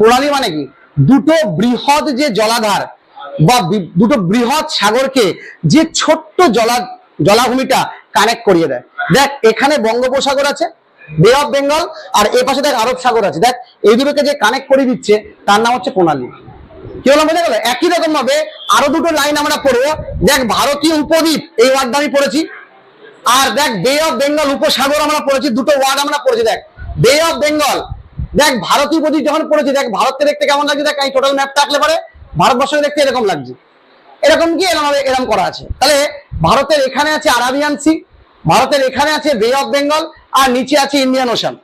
প্রণালী মানে কি? দুটো বৃহৎ যে জলাধার বা দুটো বৃহৎ সাগরকে যে ছোট্ট জলাভূমিটা কানেক্ট করিয়ে দেয়। দেখ এখানে বঙ্গোপসাগর আছে, বে অফ বেঙ্গল, আর এ পাশে দেখ আরব সাগর আছে। দেখ এই দুটোকে যে কানেক্ট করে দিচ্ছে তার নাম হচ্ছে প্রণালী। কি বললাম বুঝে গেল? একই রকম ভাবে আরো দুটো লাইন আমরা পড়বো। দেখ ভারতীয় উপদ্বীপ, এই ওয়ার্ডটা আমি পড়েছি, আর দেখ বে অফ বেঙ্গল উপসাগর আমরা পড়েছি, দুটো ওয়ার্ড আমরা পড়েছি। দেখ বে অফ বেঙ্গল, দেখ ভারতীয় উপদ্বীপ যখন পড়েছি, দেখ ভারতকে দেখতে কেমন লাগছে, দেখ এই টোটাল ম্যাপটা আঁকলে পরে ভারতবর্ষকে দেখতে এরকম লাগছে, এরকম কি এরকম করা আছে। তাহলে ভারতের এখানে আছে আরাবিয়ান সি, ভারতের এখানে আছে বে অফ বেঙ্গল, আর নিচে আছে ইন্ডিয়ান ওশান।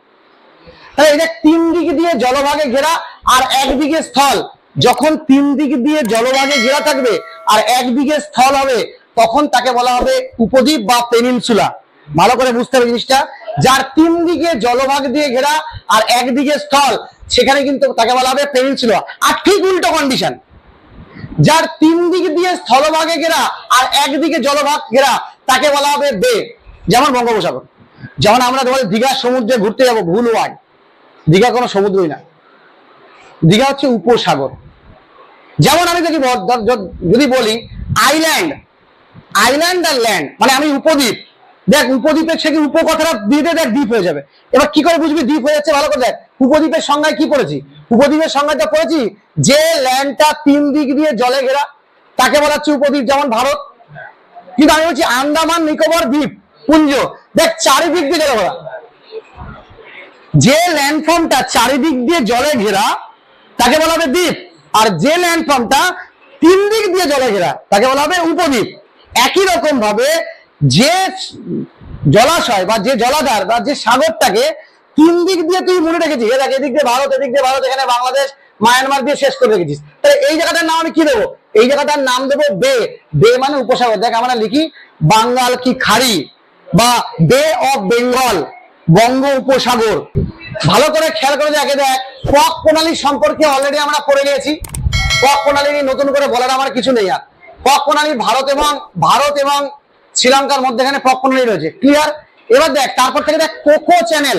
তাহলে এটা তিন দিক দিয়ে জলভাগে ঘেরা আর একদিকে স্থল। যখন তিন দিক দিয়ে জলভাগে ঘেরা থাকবে আর একদিকে স্থল হবে তখন তাকে বলা হবে উপদ্বীপ বা পেনিনসুলা। ভালো করে বুঝতে হবে জিনিসটা। যার তিন দিকে জলভাগ দিয়ে ঘেরা আর একদিকে স্থল, সেখানে কিন্তু তাকে বলা হবে পেনিনসুলা। আর ঠিক উল্টো কন্ডিশন, যার তিন দিক দিয়ে স্থলভাগে ঘেরা আর একদিকে জলভাগ ঘেরা তাকে বলা হবে বে। যেমন বঙ্গোপসাগর। যেমন আমরা দীঘা সমুদ্রে ঘুরতে যাবো, ভুল ওয়ার্ড, দীঘা কোনো সমুদ্রই না, দীঘা হচ্ছে উপসাগর। যেমন আমি যদি বলি আইল্যান্ড, আইল্যান্ড আর ল্যান্ড মানে আমি উপদ্বীপ। দেখ উপদ্বীপের সে উপ কথাটা দিয়ে দেখ দ্বীপ হয়ে যাবে। এবার কি করে বুঝবি দ্বীপ হয়ে যাচ্ছে? ভালো করে দেখ, উপদ্বীপের সংজ্ঞায় কি পড়েছি? উপদ্বীপের সংজ্ঞাটা পড়েছি যে ল্যান্ডটা তিন দিক দিয়ে জলে ঘেরা তাকে বলা হচ্ছে উপদ্বীপ, যেমন ভারত। কিন্তু আমি বলছি আন্দামান নিকোবর দ্বীপ পুঞ্জ, দেখ চারিদিক দিয়ে জলে ঘেরা, যে ল্যান্ডফর্মটা চারিদিক দিয়ে জলে ঘেরা তাকে বলা হবে দ্বীপ, আর যে ল্যান্ডফর্মটা তিন দিক দিয়ে জলে ঘেরা তাকে বলা হবে উপদ্বীপ। একই রকম ভাবে যে জলাশয় বা যে জলাধার বা যে সাগরটাকে তিন দিক দিয়ে তুই মনে রেখেছিস, দেখ এদিক দিয়ে ভারত, এদিক দিয়ে ভারত, এখানে বাংলাদেশ, মায়ানমার দিয়ে শেষ করে রেখেছিস, তাহলে এই জায়গাটার নাম আমি কি দেবো? এই জায়গাটার নাম দেবো বে। বে মানে উপসাগর। দেখ আমরা লিখি বাঙ্গাল কি খাড়ি বা বে অফ বেঙ্গল, বঙ্গ উপসাগর। ভালো করে খেয়াল করে দেখে দেখ, পক প্রণালী সম্পর্কে অলরেডি আমরা পড়ে গিয়েছি। পক প্রণালী নতুন করে বলার আমার কিছু নেই। আর পক প্রণালী ভারত এবং শ্রীলঙ্কার মধ্যেখানে পক প্রণালী রয়েছে, ক্লিয়ার? এবার দেখ তারপর থেকে দেখ কোকো চ্যানেল।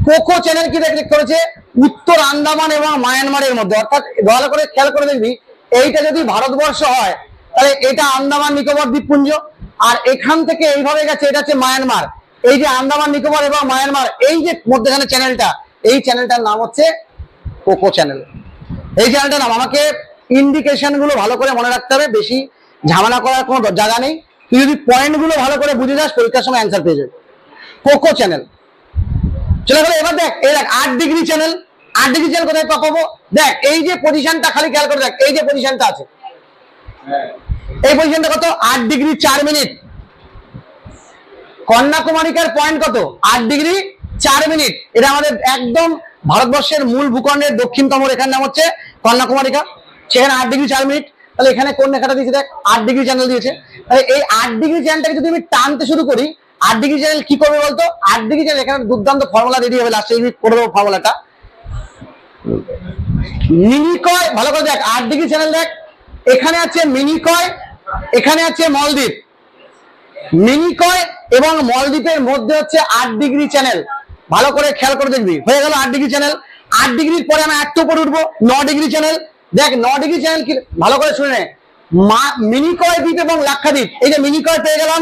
কোকো চ্যানেল কি দেখ করেছে? উত্তর আন্দামান এবং মায়ানমারের মধ্যে। অর্থাৎ ভালো করে খেয়াল করে দেখবি, এইটা যদি ভারতবর্ষ হয় তাহলে এটা আন্দামান নিকোবর দ্বীপপুঞ্জ, আর এখান থেকে এইভাবে গেছে এটা হচ্ছে মায়ানমার। এই যে আন্দামান নিকোবর এবং মায়ানমার, এই যে মধ্যখানে চ্যানেলটা, এই চ্যানেলটার নাম হচ্ছে কোকো চ্যানেল। এই চ্যানেলটার নাম, আমাকে ইন্ডিকেশন গুলো ভালো করে মনে রাখতে হবে, বেশি ঝামেলা করার কোনো জায়গা নেই। তুই যদি পয়েন্ট গুলো ভালো করে বুঝে যাস পরীক্ষার সময় অ্যান্সার পেয়ে যাবে। কোকো চ্যানেল চলে গেল। এবার দেখ এই দেখ 8 ডিগ্রি চ্যানেল। 8 ডিগ্রি চ্যানেল কোথায় পাবো? দেখ এই যে পজিশনটা খালি খেয়াল করে দেখ, এই যে পজিশনটা আছে, এই পজিশনটা কত? 8 ডিগ্রি 4 মিনিট। কন্যাকুমারিকার পয়েন্ট কত? 8 ডিগ্রি 4 মিনিট। এটা আমাদের একদম ভারতবর্ষের মূল ভূখণ্ডের দক্ষিণতম রেখার নাম হচ্ছে কন্যাকুমারিকা, সেখানে 8 ডিগ্রি 4 মিনিট। তাহলে এখানে কোন রেখাটা দিয়েছে? দেখ 8 ডিগ্রি চ্যানেল দিয়েছে। তাহলে এই 8 ডিগ্রি চ্যানেলটাকে যদি আমি টানতে শুরু করি, 8 ডিগ্রি চ্যানেল কি করবে বলতো? 8 ডিগ্রি চ্যানেল, এখানে দুর্দান্ত ফর্মুলা রেডি হবে, লাস্টে করে দেবো ফর্মুলাটা। মিনিকয়, ভালো করে দেখ 8 ডিগ্রি চ্যানেল, দেখ এখানে আছে মিনিকয়, এখানে আছে মলদ্বীপ। মিনিকয় এবং মলদ্বীপের মধ্যে হচ্ছে 8 ডিগ্রি চ্যানেল। ভালো করে খেয়াল করে দেখবি, হয়ে গেল 8 ডিগ্রি চ্যানেল। 8 ডিগ্রির পরে আমি একটু উপরে উঠবো, 9 ডিগ্রি চ্যানেল। দেখ 9 ডিগ্রি চ্যানেল কি, ভালো করে শুনে নে, মিনিকয় দ্বীপ এবং লাক্ষাদ্বীপ। এই যে মিনিকয় পেয়ে গেলাম,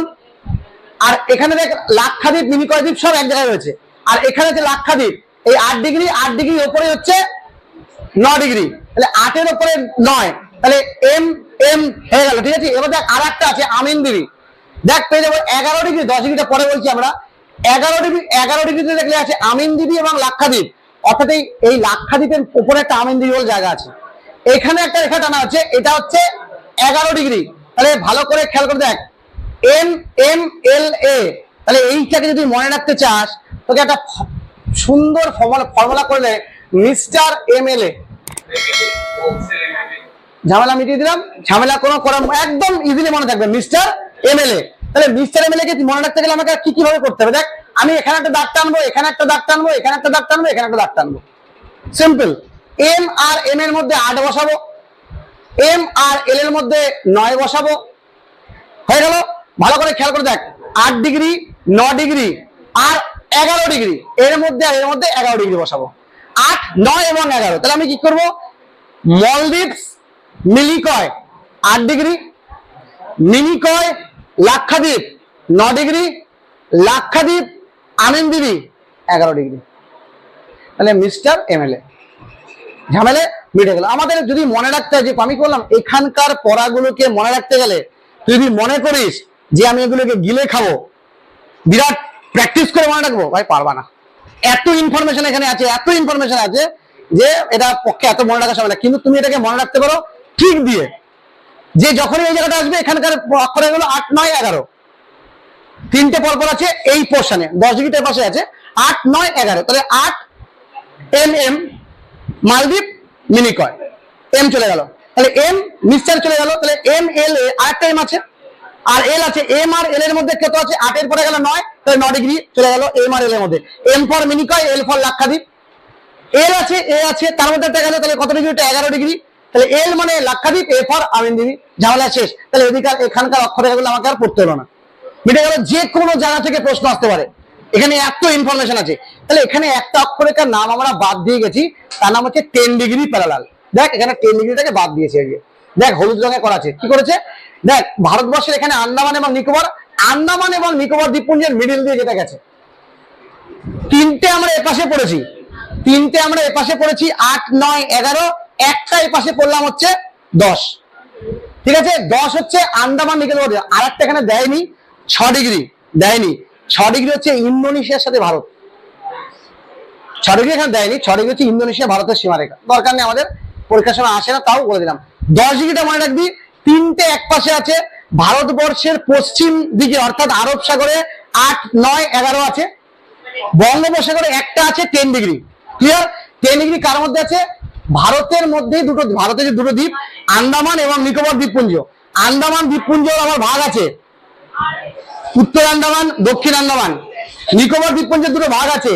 আর এখানে দেখ লাক্ষাদ্বীপ, মিনিকয় দ্বীপ সব এক জায়গায় রয়েছে, আর এখানে হচ্ছে লাক্ষাদ্বীপ। এই 8 ডিগ্রি, 8 ডিগ্রির উপরে হচ্ছে 9 ডিগ্রি, তাহলে 8 এর উপরে 9, তাহলে এম এম হয়ে গেল, ঠিক আছে? এবার দেখ আর একটা আছে আমিনদিবি। দেখ পেয়ে যাবো 11 ডিগ্রি, 10 ডিগ্রিটা পরে বলছি আমরা। 11 ডিগ্রিতে দেখলে আছে আমিনদিবি এবং লাক্ষাদ্বীপ। অর্থাৎ এই লাক্ষাদ্বীপের উপরে একটা আমিনদিবি বলে জায়গা আছে, এখানে একটা রেখা টানা আছে, এটা হচ্ছে 11 ডিগ্রি। তাহলে ভালো করে খেয়াল করে দেখ এম এম এল এ। তাহলে এইটাকে যদি মনে রাখতে চাস, তোকে একটা সুন্দর ফর্মুলা করলে মিস্টার এম এল এ, ঝামেলা মিটিয়ে দিলাম, ঝামেলা কোনো করার, একদম ইজিলি মনে থাকবে মিস্টার এমএলএ। তাহলে মিস্টার এমএলএ কে মনে রাখতে গেলে আমাকে কি কিভাবে করতে হবে? দেখ আমি এখানে একটা দাগ টানবো, এখানে একটা দাগ টানবো, এখানে একটা দাগ টানবো, এখানে একটা দাগ টানবো, সিম্পল। এম আর এম এর মধ্যে 8 বসাবো, এম আর এল এর মধ্যে 9 বসাবো, হয়ে গেল। ভালো করে খেয়াল করে দেখ 8 ডিগ্রি 9 ডিগ্রি আর 11 ডিগ্রি, এর মধ্যে 11 ডিগ্রি বসাবো। 8, 9 এবং 11, তাহলে আমি কি করব, Maldives Minicoy 8 degree, Minicoy Lakshadweep 9 degree, Lakshadweep Amindivi 11 degree. তাহলে মিস্টার এমএলএ ঝামেলে মিটে গেল। আমাদের যদি মনে রাখতে হয়, যে আমি বললাম এখানকার পড়াগুলোকে মনে রাখতে গেলে তুই যদি মনে করিস যে আমি এগুলোকে গিলে খাবো, বিরাট প্র্যাকটিস করে মনে রাখবো, ভাই পারবা না। এত ইনফরমেশন এখানে আছে, এত ইনফরমেশন আছে যে এটা পক্ষে এত মনে রাখা যাবে না। কিন্তু তুমি এটাকে মনে রাখতে পারো ঠিক দিয়ে, যে যখনই এই জায়গাটা আসবে এখানকার অক্ষর হলো 8, 9, 11, তিনটে পরপর আছে এই পোর্শনে, 10 ডিগ্রিটার পাশে আছে 8, 9, 11। তাহলে 8 MM মালদ্বীপ মিনিকয়, এম চলে গেল, তাহলে এম মিক্সচার চলে গেল, তাহলে MLA আরেকটা এম আছে, আর এল আছে, এম আর এল এর মধ্যে কত আছে, 8 এর পরে গেল 9, তাহলে 9 ডিগ্রি চলে গেল এম আর এল এর মধ্যে। M for Minicoy, L for Lakshadweep, L আছে, এ আছে, তার মধ্যে গেল, তাহলে কত ডিগ্রি, 11 ডিগ্রি, তাহলে এল মানে লাক্ষাদ্বীপ, এ ফর আমিনদ্বীপী, ঝামেলা শেষ। তাহলে এখানকার অক্ষরগুলো আমাকে আর পড়তে হলো না, মিটে গেল। যে কোনো জায়গা থেকে প্রশ্ন আসতে পারে, এখানে এত ইনফরমেশন আছে। তাহলে এখানে একটা অক্ষরের নাম আমরা বাদ দিয়ে গেছি, তার নাম হচ্ছে 10 ডিগ্রি প্যারালাল। দেখ এখানে 10 ডিগ্রিটাকে বাদ দিয়েছে, দেখ হলুদ রঙে করা আছে, কি করেছে দেখ, ভারতবর্ষের এখানে আন্দামান এবং নিকোবর, আন্দামান এবং নিকোবর দ্বীপপুঞ্জের মিডিল দিয়ে যেটা গেছে, তিনটে আমরা এপাশে পড়েছি, 8, 9, 11, একটা এপাশে পড়লাম হচ্ছে 10, ঠিক আছে। 10 হচ্ছে আন্দামান নিকোবর, আর একটা এখানে দেয়নি 6 ডিগ্রি, দেয়নি 6 ডিগ্রি হচ্ছে ইন্দোনেশিয়ার সাথে ভারত, 6 ডিগ্রি এখানে দেয়নি, 6 ডিগ্রি হচ্ছে ইন্দোনেশিয়া ভারতের সীমারেখা, দরকার নেই আমাদের, পরীক্ষার সময় আসে না, তাও বলে দিলাম। 10 ডিগ্রিটা মনে রাখবি, তিনটে এক পাশে আছে, ভারতবর্ষের পশ্চিম দিকে অর্থাৎ আরব সাগরে 8, 9, 11 আছে, বঙ্গোপসাগরে একটা আছে 10 ডিগ্রি, ক্লিয়ার। 10 ডিগ্রি কার মধ্যে আছে, ভারতের মধ্যে দুটো, ভারতের যে দুটো দ্বীপ আন্দামান এবং নিকোবর দ্বীপপুঞ্জ, আন্দামান দ্বীপপুঞ্জ আমার ভাগ আছে, উত্তর আন্দামান, দক্ষিণ আন্দামান, নিকোবর দ্বীপপুঞ্জের দুটো ভাগ আছে,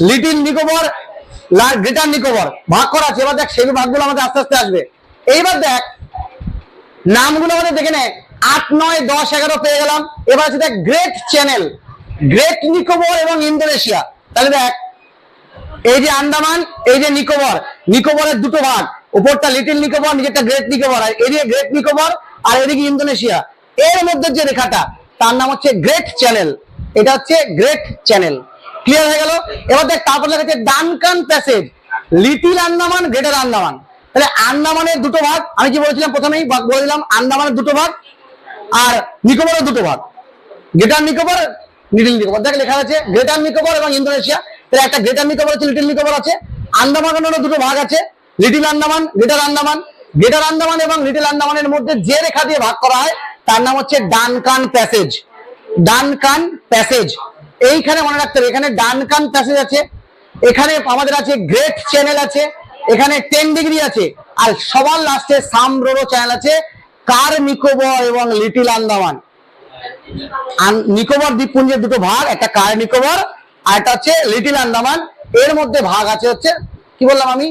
লিটিল নিকোবর, গ্রেটার নিকোবর, ভাগ করা আছে। এবার দেখ সেই ভাগগুলো আমাদের আস্তে আস্তে আসবে। এইবার দেখ নামগুলো আমাদের দেখে নেয়, 8, 9, 10, 11 পেয়ে গেলাম। এবার আছে দেখ গ্রেট চ্যানেল, গ্রেট নিকোবর এবং ইন্দোনেশিয়া। তাহলে দেখ এই যে আন্দামান, এই যে নিকোবর, নিকোবরের দুটো ভাগ, উপরটা লিটিল নিকোবর, নিচেরটা গ্রেট নিকোবর, আর এদিকে গ্রেট নিকোবর আর এদিকে ইন্দোনেশিয়া, এর মধ্যে যে রেখাটা তার নাম হচ্ছে গ্রেট চ্যানেল, এটা হচ্ছে গ্রেট চ্যানেল, ক্লিয়ার হয়ে গেল। এবার দেখ তারপর লেখা আছে Duncan passage, little Andaman, greater Andaman. তাহলে আন্দামানের দুটো ভাগ, আমি কি বলেছিলাম প্রথমেই বলে দিলাম, আন্দামানের দুটো ভাগ আর নিকোবরের দুটো ভাগ, গ্রেটার নিকোবর, লিটিল নিকোবর। দেখ লেখা আছে গ্রেটার নিকোবর এবং ইন্দোনেশিয়া, তাহলে একটা গ্রেটার নিকোবর আছে, লিটিল নিকোবর আছে। আন্দামানের দুটো ভাগ আছে, little Andaman, greater Andaman. Greater Andaman এবং লিটিল আন্দামানের মধ্যে যে রেখা দিয়ে ভাগ করা হয় তার নাম হচ্ছে ডানকান প্যাসেজ, ডানকান প্যাসেজ। এইখানে মনে রাখতে হবে, এখানে ডানকান প্যাসেজ আছে, এখানে আমাদের আছে গ্রেট চ্যানেল আছে, এখানে 10 ডিগ্রি আছে, আর সবার লাস্টে সামব্রোরো চ্যানেল আছে, কার নিকোবর এবং লিটিল আন্দামান। নিকোবর দ্বীপপুঞ্জের দুটো ভাগ, একটা কার নিকোবর আর একটা হচ্ছে লিটিল আন্দামান। এর মধ্যে ভাগ আছে হচ্ছে কি বললাম আমি,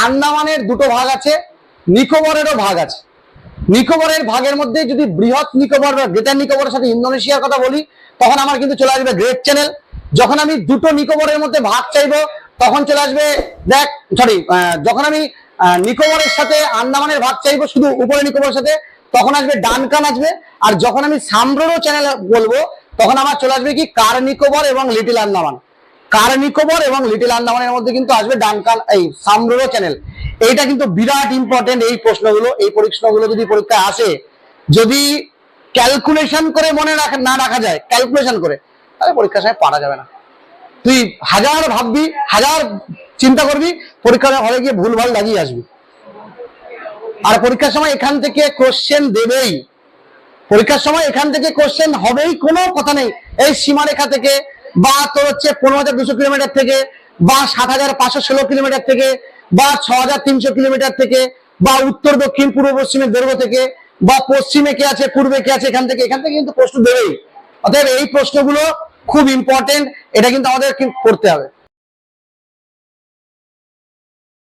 আন্দামানের দুটো ভাগ আছে, নিকোবরেরও ভাগ আছে। নিকোবরের ভাগের মধ্যে যদি বৃহৎ নিকোবর বা গ্রেটার নিকোবরের সাথে ইন্দোনেশিয়ার কথা বলি, তখন আমার কিন্তু চলে আসবে গ্রেট চ্যানেল। যখন আমি দুটো নিকোবরের মধ্যে ভাগ চাইবো তখন চলে আসবে, দেখ সরি, যখন আমি নিকোবরের সাথে আন্দামানের ভাগ চাইবো শুধু উপরে নিকোবরের সাথে, তখন আসবে ডানকান আসবে। আর যখন আমি সামব্রোরো চ্যানেল বলবো তখন আমার চলে আসবে কি কার নিকোবর এবং লিটিল আন্দামান। কার নিকোবর এবং লিটিল আন্দামানের মধ্যে কিন্তু আসবে ডানকান, এই সামব্রোরো চ্যানেল। এইটা কিন্তু বিরাট ইম্পর্টেন্ট, এই প্রশ্নগুলো, এই প্রশ্নগুলো যদি পরীক্ষায় আসে, যদি ক্যালকুলেশন করে মনে না রাখা যায়, ক্যালকুলেশন করে, তাহলে পরীক্ষার সময় পারা যাবে না। তুই হাজার ভাববি, হাজার চিন্তা করবি, পরীক্ষার হলে গিয়ে ভুলভাল লাগিয়ে আসবি। আর পরীক্ষার সময় এখান থেকে কোশ্চেন দেবেই, পরীক্ষার সময় এখান থেকে কোশ্চেন হবেই, কোনো কথা নেই। এই সীমারেখা থেকে, বা তোর হচ্ছে 15,200 কিলোমিটার থেকে, বা 7,516 কিলোমিটার থেকে, বা 6,300 কিলোমিটার থেকে, বা উত্তর দক্ষিণ পূর্ব পশ্চিমের দৈর্ঘ্য থেকে, বা পশ্চিমে কে আছে পূর্বে কে আছে, এখান থেকে কিন্তু প্রশ্ন দেবেই। অতএব এই প্রশ্নগুলো খুব ইম্পর্টেন্ট, এটা কিন্তু আমাদের করতে হবে।